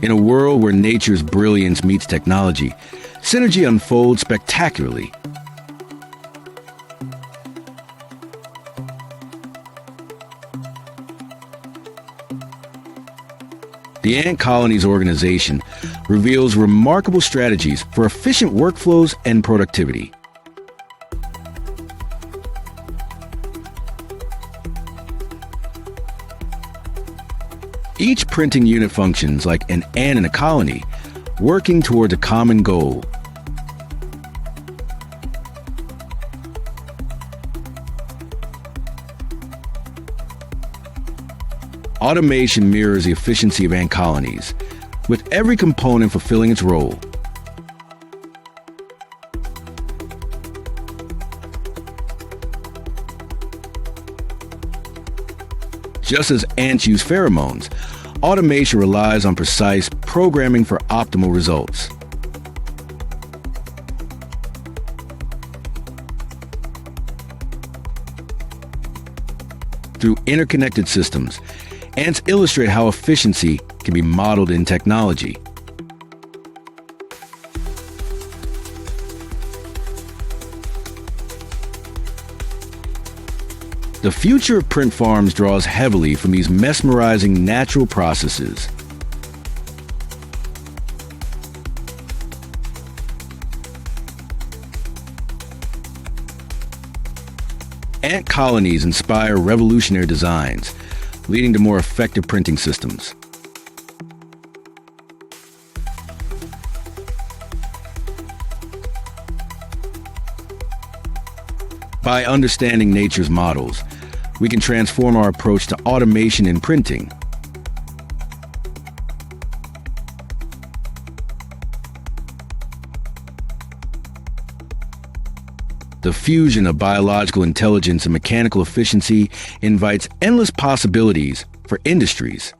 In a world where nature's brilliance meets technology, synergy unfolds spectacularly. The Ant Colonies organization reveals remarkable strategies for efficient workflows and productivity. Each printing unit functions like an ant in a colony, working towards a common goal. Automation mirrors the efficiency of ant colonies, with every component fulfilling its role. Just as ants use pheromones, automation relies on precise programming for optimal results. Through interconnected systems, ants illustrate how efficiency can be modeled in technology. The future of print farms draws heavily from these mesmerizing natural processes. Ant colonies inspire revolutionary designs, leading to more effective printing systems. By understanding nature's models, we can transform our approach to automation in printing. The fusion of biological intelligence and mechanical efficiency invites endless possibilities for industries.